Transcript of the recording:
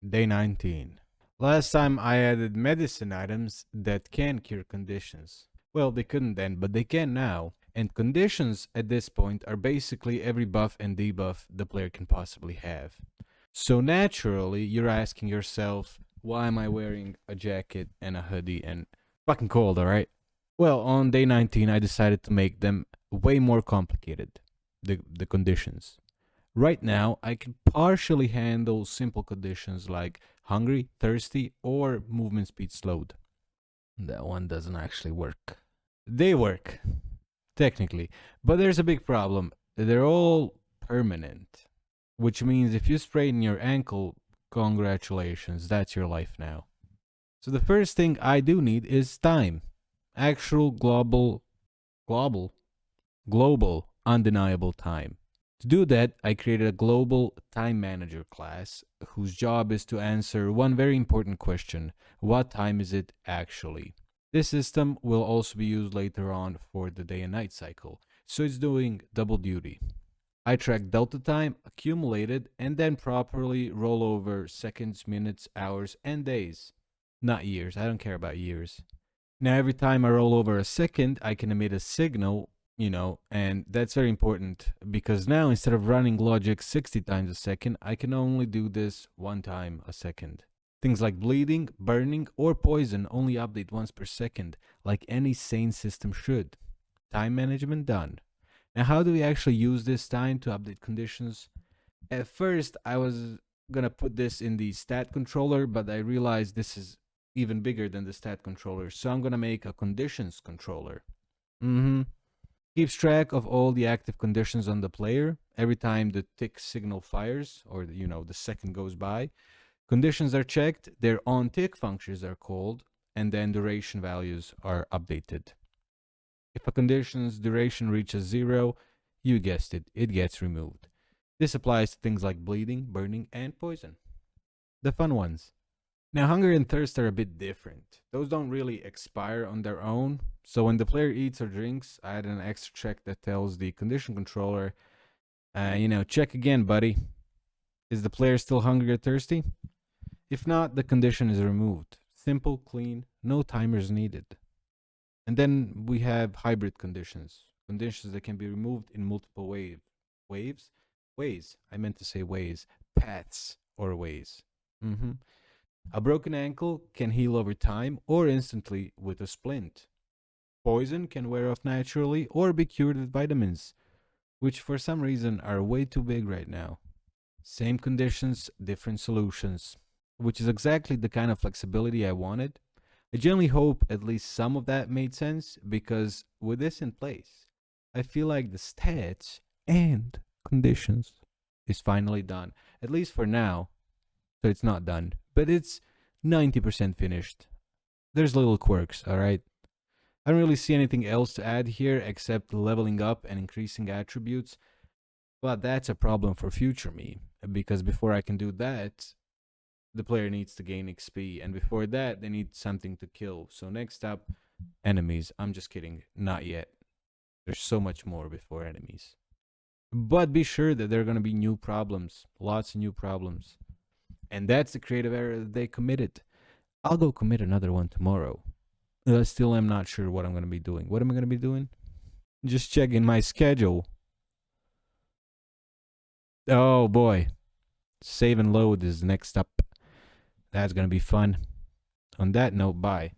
Day 19. Last time I added medicine items that can cure conditions. Well, they couldn't then, but they can now. And conditions at this point are basically every buff and debuff the player can possibly have. So naturally, you're asking yourself, why am I wearing a jacket and a hoodie and fucking cold, alright? Well, on day 19, I decided to make them way more complicated. The conditions. Right now, I can partially handle simple conditions like hungry, thirsty, or movement speed slowed. That one doesn't actually work. They work, technically, but there's a big problem. They're all permanent, which means if you sprain your ankle, congratulations, that's your life now. So the first thing I do need is time. Actual global, undeniable time. To do that, I created a global time manager class whose job is to answer one very important question: what time is it actually? This system will also be used later on for the day and night cycle, so it's doing double duty. I track delta time, accumulated, and then properly roll over seconds, minutes, hours, and days. Not years, I don't care about years. Now, every time I roll over a second, I can emit a signal, and that's very important because now instead of running logic 60 times a second, I can only do this one time a second. Things like bleeding, burning, or poison only update once per second, like any sane system should. Time management done. Now, how do we actually use this time to update conditions? At first, I was gonna put this in the stat controller, but I realized this is even bigger than the stat controller, so I'm gonna make a conditions controller. Keeps track of all the active conditions on the player every time the tick signal fires or the second goes by. Conditions are checked, their on tick functions are called, and then duration values are updated. If a condition's duration reaches 0, you guessed it, it gets removed. This applies to things like bleeding, burning, and poison. The fun ones. Now, hunger and thirst are a bit different. Those don't really expire on their own, so when the player eats or drinks, I add an extra check that tells the condition controller, check again, buddy. Is the player still hungry or thirsty? If not, the condition is removed. Simple, clean, no timers needed. And then we have hybrid conditions. Conditions that can be removed in multiple ways. I meant to say ways. Paths or ways. A broken ankle can heal over time or instantly with a splint. Poison can wear off naturally or be cured with vitamins, which for some reason are way too big right now. Same conditions, different solutions, which is exactly the kind of flexibility I wanted. I genuinely hope at least some of that made sense because with this in place, I feel like the stats and conditions is finally done, at least for now. So it's not done, but it's 90% finished. There's little quirks, alright? I don't really see anything else to add here except leveling up and increasing attributes, but that's a problem for future me, because before I can do that, the player needs to gain XP, and before that, they need something to kill. So next up, enemies. I'm just kidding, not yet. There's so much more before enemies. But be sure that there are going to be new problems, lots of new problems. And that's the creative error that they committed. I'll go commit another one tomorrow. Still, I'm not sure what I'm going to be doing. What am I going to be doing? Just checking my schedule. Oh boy. Save and load is next up. That's going to be fun. On that note, bye.